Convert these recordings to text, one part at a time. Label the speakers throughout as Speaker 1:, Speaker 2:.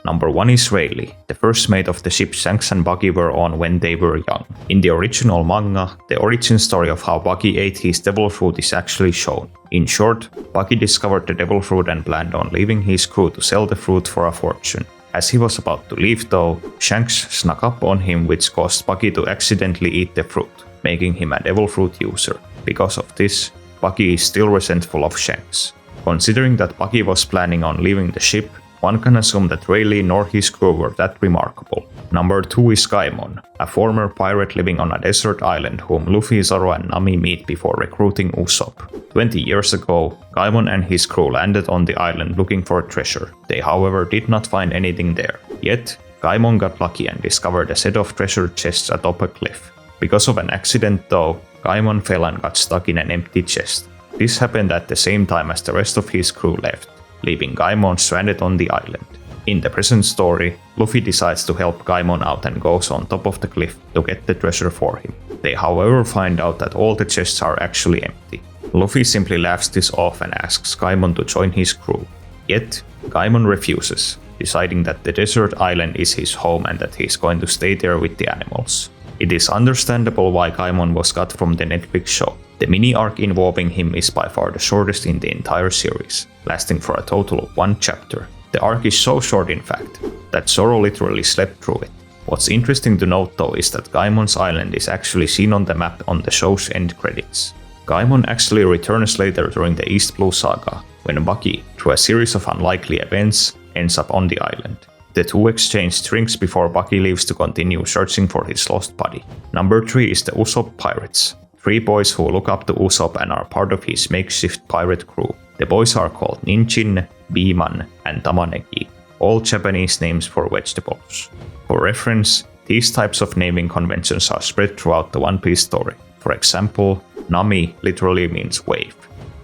Speaker 1: Number 1 is Rayleigh, the first mate of the ship Shanks and Buggy were on when they were young. In the original manga, the origin story of how Buggy ate his devil fruit is actually shown. In short, Buggy discovered the devil fruit and planned on leaving his crew to sell the fruit for a fortune. As he was about to leave though, Shanks snuck up on him, which caused Buggy to accidentally eat the fruit, making him a devil fruit user. Because of this, Buggy is still resentful of Shanks. Considering that Buggy was planning on leaving the ship, one can assume that Rayleigh nor his crew were that remarkable. Number 2 is Gaimon, a former pirate living on a desert island whom Luffy, Zoro and Nami meet before recruiting Usopp. 20 years ago, Gaimon and his crew landed on the island looking for treasure. They however did not find anything there. Yet, Gaimon got lucky and discovered a set of treasure chests atop a cliff. Because of an accident though, Gaimon fell and got stuck in an empty chest. This happened at the same time as the rest of his crew left, leaving Gaimon stranded on the island. In the present story, Luffy decides to help Gaimon out and goes on top of the cliff to get the treasure for him. They however find out that all the chests are actually empty. Luffy simply laughs this off and asks Gaimon to join his crew. Yet, Gaimon refuses, deciding that the desert island is his home and that he is going to stay there with the animals. It is understandable why Gaimon was cut from the Netflix show. The mini-arc involving him is by far the shortest in the entire series, lasting for a total of 1 chapter. The arc is so short in fact, that Zoro literally slept through it. What's interesting to note though is that Gaimon's island is actually seen on the map on the show's end credits. Gaimon actually returns later during the East Blue Saga, when Buggy, through a series of unlikely events, ends up on the island. The two exchange drinks before Buggy leaves to continue searching for his lost body. Number 3 is the Usopp Pirates, 3 boys who look up to Usopp and are part of his makeshift pirate crew. The boys are called Ninchin, Biman, and Tamanegi, all Japanese names for vegetables. For reference, these types of naming conventions are spread throughout the One Piece story. For example, Nami literally means wave.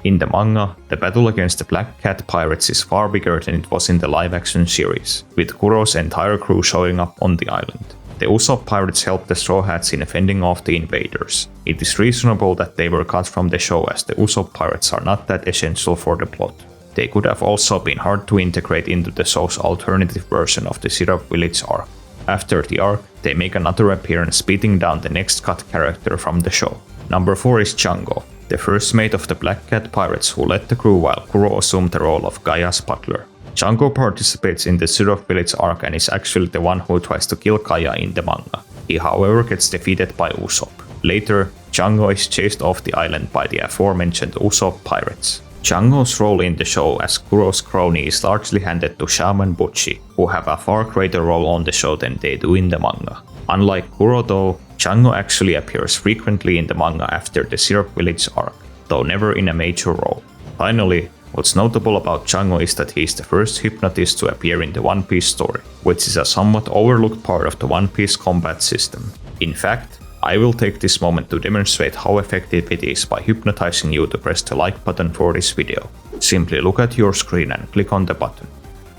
Speaker 1: In the manga, the battle against the Black Cat Pirates is far bigger than it was in the live-action series, with Kuro's entire crew showing up on the island. The Usopp Pirates helped the Straw Hats in fending off the invaders. It is reasonable that they were cut from the show as the Usopp Pirates are not that essential for the plot. They could have also been hard to integrate into the show's alternative version of the Syrup Village arc. After the arc, they make another appearance beating down the next cut character from the show. Number 4 is Jango, the first mate of the Black Cat Pirates who led the crew while Kuro assumed the role of Gaya's butler. Jango participates in the Syrup Village arc and is actually the one who tries to kill Gaya in the manga. He however gets defeated by Usopp. Later, Jango is chased off the island by the aforementioned Usopp Pirates. Jango's role in the show as Kuro's crony is largely handed to Shaman Butchi, who have a far greater role on the show than they do in the manga. Unlike Kuro though, Jango actually appears frequently in the manga after the Syrup Village arc, though never in a major role. Finally, what's notable about Jango is that he is the first hypnotist to appear in the One Piece story, which is a somewhat overlooked part of the One Piece combat system. In fact, I will take this moment to demonstrate how effective it is by hypnotizing you to press the like button for this video. Simply look at your screen and click on the button.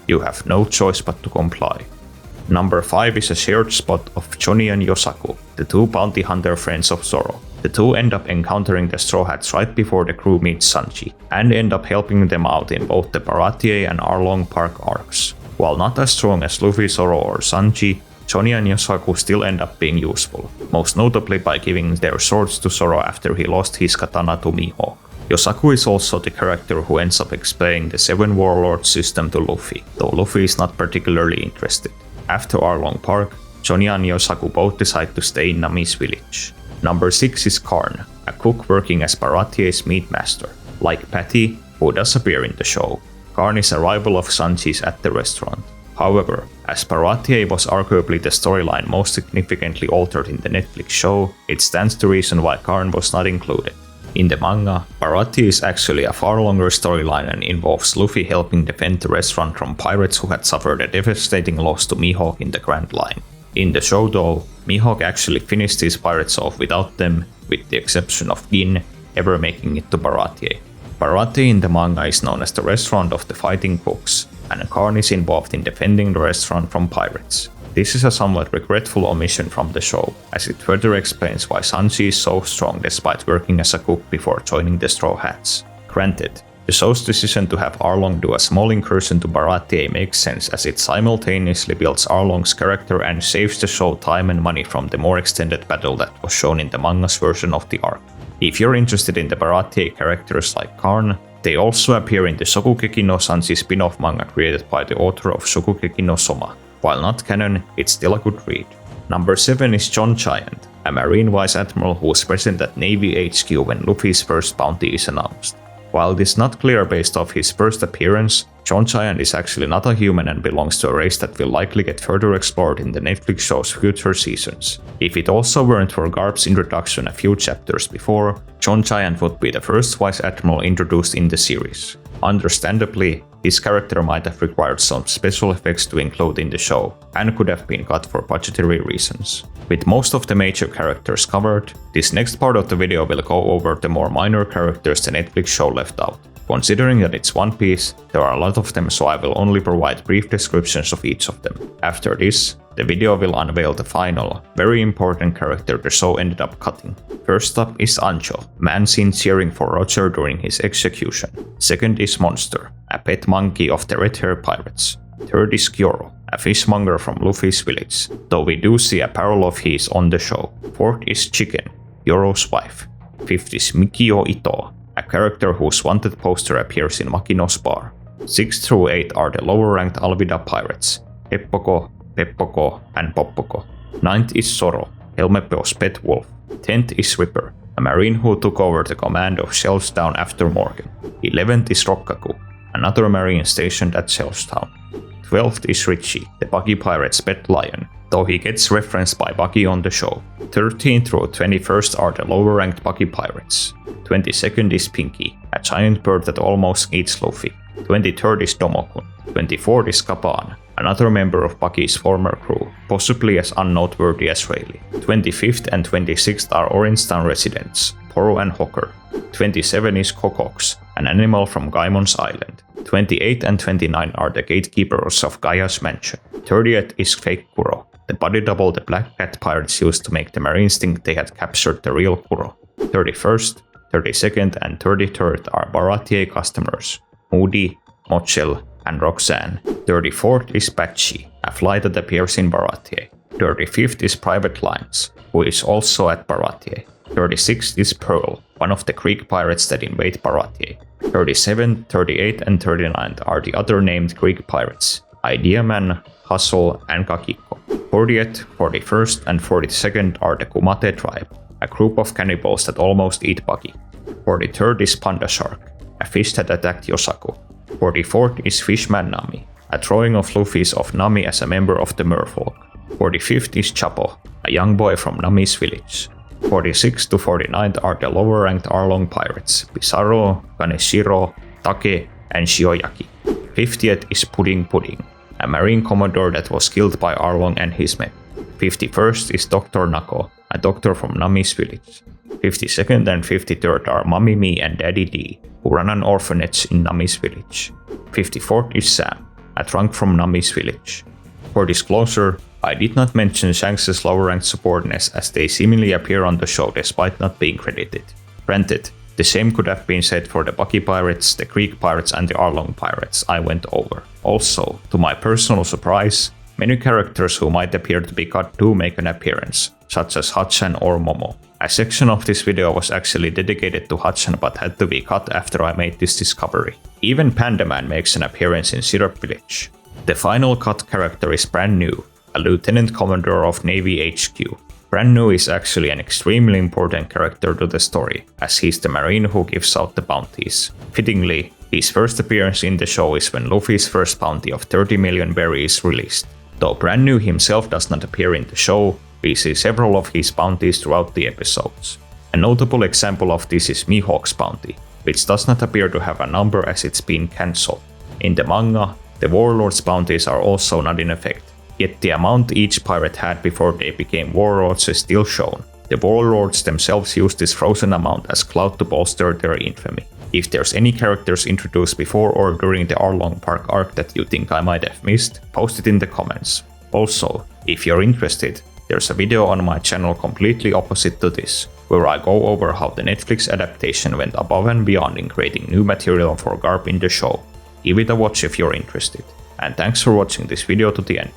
Speaker 1: You have no choice but to comply. Number 5 is a shared spot of Johnny and Yosaku, the 2 bounty hunter friends of Zoro. The two end up encountering the Straw Hats right before the crew meets Sanji, and end up helping them out in both the Baratie and Arlong Park arcs. While not as strong as Luffy, Zoro or Sanji, Johnny and Yosaku still end up being useful, most notably by giving their swords to Zoro after he lost his katana to Mihawk. Yosaku is also the character who ends up explaining the 7 Warlords system to Luffy, though Luffy is not particularly interested. After Arlong Park, Johnny and Yosaku both decide to stay in Nami's village. Number 6 is Carne, a cook working as Baratie's meat master. Like Patty, who does appear in the show, Carne is a rival of Sanji's at the restaurant. However, as Baratie was arguably the storyline most significantly altered in the Netflix show, it stands to reason why Carne was not included. In the manga, Baratie is actually a far longer storyline and involves Luffy helping defend the restaurant from pirates who had suffered a devastating loss to Mihawk in the Grand Line. In the show though, Mihawk actually finished his pirates off without them, with the exception of Gin ever making it to Baratie. Baratie in the manga is known as the restaurant of the fighting cooks, and Carne is involved in defending the restaurant from pirates. This is a somewhat regretful omission from the show, as it further explains why Sanji is so strong despite working as a cook before joining the Straw Hats. Granted, The show's decision to have Arlong do a small incursion to Baratie makes sense as it simultaneously builds Arlong's character and saves the show time and money from the more extended battle that was shown in the manga's version of the arc. If you're interested in the Baratie characters like Carne, they also appear in the Shokugeki no Sanji spin-off manga created by the author of Shokugeki no Soma. While not canon, it's still a good read. Number 7 is John Giant, a Marine Vice Admiral who was present at Navy HQ when Luffy's first bounty is announced. While it is not clear based off his first appearance, John Giant is actually not a human and belongs to a race that will likely get further explored in the Netflix show's future seasons. If it also weren't for Garp's introduction a few chapters before, John Giant would be the first Vice Admiral introduced in the series. Understandably, his character might have required some special effects to include in the show, and could have been cut for budgetary reasons. With most of the major characters covered, this next part of the video will go over the more minor characters the Netflix show left out. Considering that it's One Piece, there are a lot of them, so I will only provide brief descriptions of each of them. After this, the video will unveil the final, very important character the show ended up cutting. First up is Anjo, man seen cheering for Roger during his execution. Second is Monster, a pet monkey of the red-haired pirates. Third is Gyoro, a fishmonger from Luffy's village, though we do see a parallel of his on the show. Fourth is Chicken, Gyoro's wife. Fifth is Mikio Ito, a character whose wanted poster appears in Makino's bar. 6 through 8 are the lower-ranked Alvida pirates, Heppoko, Peppoko, and Poppoko. 9th is Zoro, Helmepeo's pet wolf. 10th is Ripper, a marine who took over the command of Shelstown after Morgan. 11th is Rokkaku, another marine stationed at Shelstown. 12th is Richie, the Buggy Pirate's pet lion, though he gets referenced by Buggy on the show. 13th through 21st are the lower-ranked Buggy Pirates. 22nd is Pinky, a giant bird that almost eats Luffy. 23rd is Domokun. 24th is Kapan, another member of Buggy's former crew, possibly as unnoteworthy as Rayleigh. 25th and 26th are Orangetown residents, Poro and Hawker. 27 is Kokox, an animal from Gaimon's island. 28 and 29 are the gatekeepers of Gaia's mansion. 30th is Fake Kuro, the body double the Black Cat pirates used to make the Marines think they had captured the real Kuro. 31st, 32nd and 33rd are Baratie customers, Moody, Mochel, and Roxanne. 34th is Patchy, a fly that appears in Baratie. 35th is Private Lines, who is also at Baratie. 36th is Pearl, one of the Greek pirates that invade Baratie. 37, 38 and 39 are the other named Greek pirates, Ideaman, Hustle, and Kakiko. 40th, 41st and 42nd are the Kumate tribe, a group of cannibals that almost eat Buggy. 43rd is Panda Shark, a fish that attacked Yosaku. 44th is Fishman Nami, a drawing of Luffy's of Nami as a member of the Merfolk. 45th is Chapo, a young boy from Nami's village. 46 to 49 are the lower-ranked Arlong pirates, Pizarro, Kaneshiro, Take, and Shioyaki. 50th is Pudding Pudding, a marine commodore that was killed by Arlong and his men. 51st is Dr. Nako, a doctor from Nami's village. 52nd and 53rd are Mommy Me and Daddy D, who run an orphanage in Nami's village. 54th is Sam, a drunk from Nami's village. For disclosure, I did not mention Shanks' lower-ranked subordinates as they seemingly appear on the show despite not being credited. Granted, the same could have been said for the Buggy Pirates, the Greek Pirates and the Arlong Pirates I went over. Also, to my personal surprise, many characters who might appear to be cut do make an appearance, such as Hachan or Momo. A section of this video was actually dedicated to Hachan but had to be cut after I made this discovery. Even Panda Man makes an appearance in Syrup Village. The final cut character is Brannew, a Lieutenant Commander of Navy HQ. Brannew is actually an extremely important character to the story, as he's the marine who gives out the bounties. Fittingly, his first appearance in the show is when Luffy's first bounty of 30 million berries is released. Though Brannew himself does not appear in the show, we see several of his bounties throughout the episodes. A notable example of this is Mihawk's bounty, which does not appear to have a number as it's been cancelled. In the manga, the Warlord's bounties are also not in effect, yet the amount each pirate had before they became Warlords is still shown. The Warlords themselves use this frozen amount as clout to bolster their infamy. If there's any characters introduced before or during the Arlong Park arc that you think I might have missed, post it in the comments. Also, if you're interested, there's a video on my channel completely opposite to this, where I go over how the Netflix adaptation went above and beyond in creating new material for Garp in the show. Give it a watch if you're interested. And thanks for watching this video to the end.